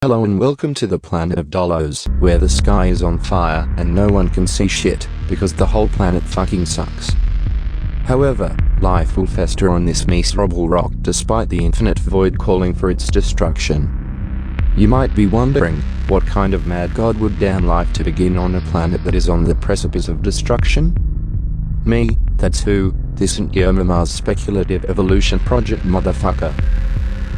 Hello and welcome to the planet of Dolos, where the sky is on fire and no one can see shit, because the whole planet fucking sucks. However, life will fester on this miserable rock despite the infinite void calling for its destruction. You might be wondering, what kind of mad god would damn life to begin on a planet that is on the precipice of destruction? Me, that's who, this ain't your mama's speculative evolution project motherfucker.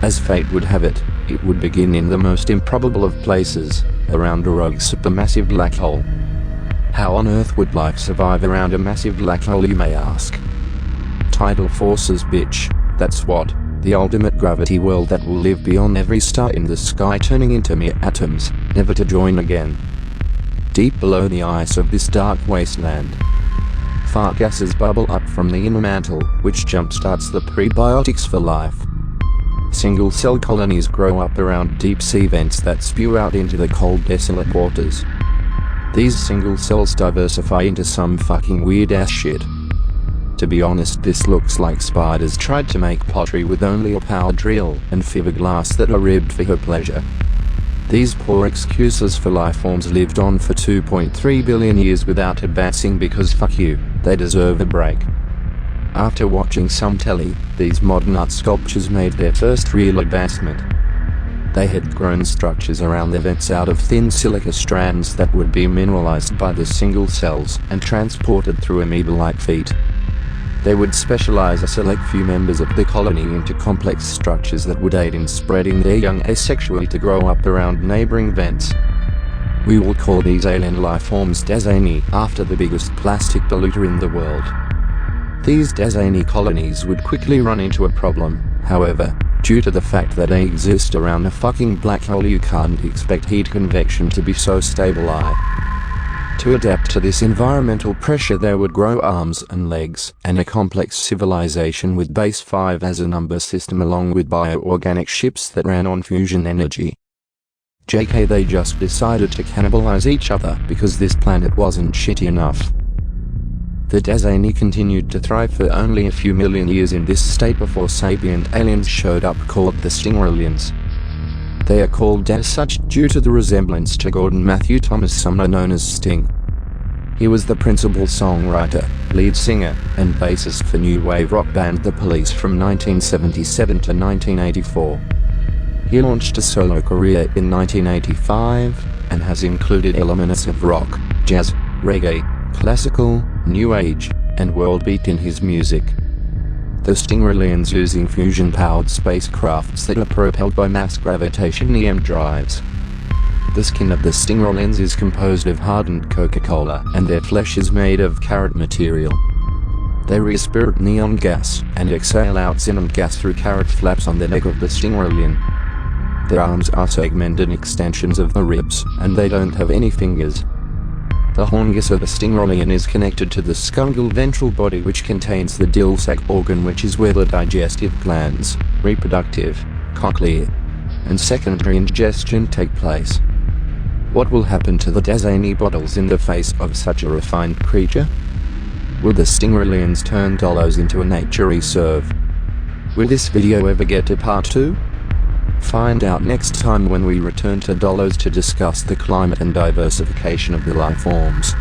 As fate would have it, it would begin in the most improbable of places, around a rogue supermassive black hole. How on earth would life survive around a massive black hole, you may ask? Tidal forces, bitch, that's what. The ultimate gravity world that will live beyond every star in the sky, turning into mere atoms, never to join again. Deep below the ice of this dark wasteland, fart gases bubble up from the inner mantle, which jumpstarts the prebiotics for life. Single-cell colonies grow up around deep-sea vents that spew out into the cold, desolate waters. These single cells diversify into some fucking weird-ass shit. To be honest, this looks like spiders tried to make pottery with only a power drill and fiberglass that are ribbed for her pleasure. These poor excuses for life forms lived on for 2.3 billion years without advancing because fuck you, they deserve a break. After watching some telly, these modern art sculptures made their first real advancement. They had grown structures around their vents out of thin silica strands that would be mineralized by the single cells and transported through amoeba-like feet. They would specialize a select few members of the colony into complex structures that would aid in spreading their young asexually to grow up around neighboring vents. We will call these alien life forms Dazani, after the biggest plastic polluter in the world. These Dazani colonies would quickly run into a problem, however, due to the fact that they exist around a fucking black hole. You can't expect heat convection to be so stable. To adapt to this environmental pressure, they would grow arms and legs, and a complex civilization with base 5 as a number system along with bioorganic ships that ran on fusion energy. JK, they just decided to cannibalize each other because this planet wasn't shitty enough. The Dazani continued to thrive for only a few million years in this state before sapient aliens showed up called the Stingeraliens. They are called as such due to the resemblance to Gordon Matthew Thomas Sumner, known as Sting. He was the principal songwriter, lead singer, and bassist for new wave rock band The Police from 1977 to 1984. He launched a solo career in 1985, and has included elements of rock, jazz, reggae, classical, new age, and world beat in his music. The Stingeraliens using fusion-powered spacecrafts that are propelled by mass gravitation EM drives. The skin of the Stingeraliens is composed of hardened Coca-Cola, and their flesh is made of carrot material. They respire neon gas, and exhale out xenon gas through carrot flaps on the neck of the Stingeralien. Their arms are segmented extensions of the ribs, and they don't have any fingers. The horngus of a Stingeralien is connected to the skungal ventral body, which contains the dill sac organ, which is where the digestive glands, reproductive, cochlear, and secondary ingestion take place. What will happen to the Dazani bottles in the face of such a refined creature? Will the Stingeraliens turn Dolos into a nature reserve? Will this video ever get to part 2? Find out next time when we return to Dolos to discuss the climate and diversification of the life forms.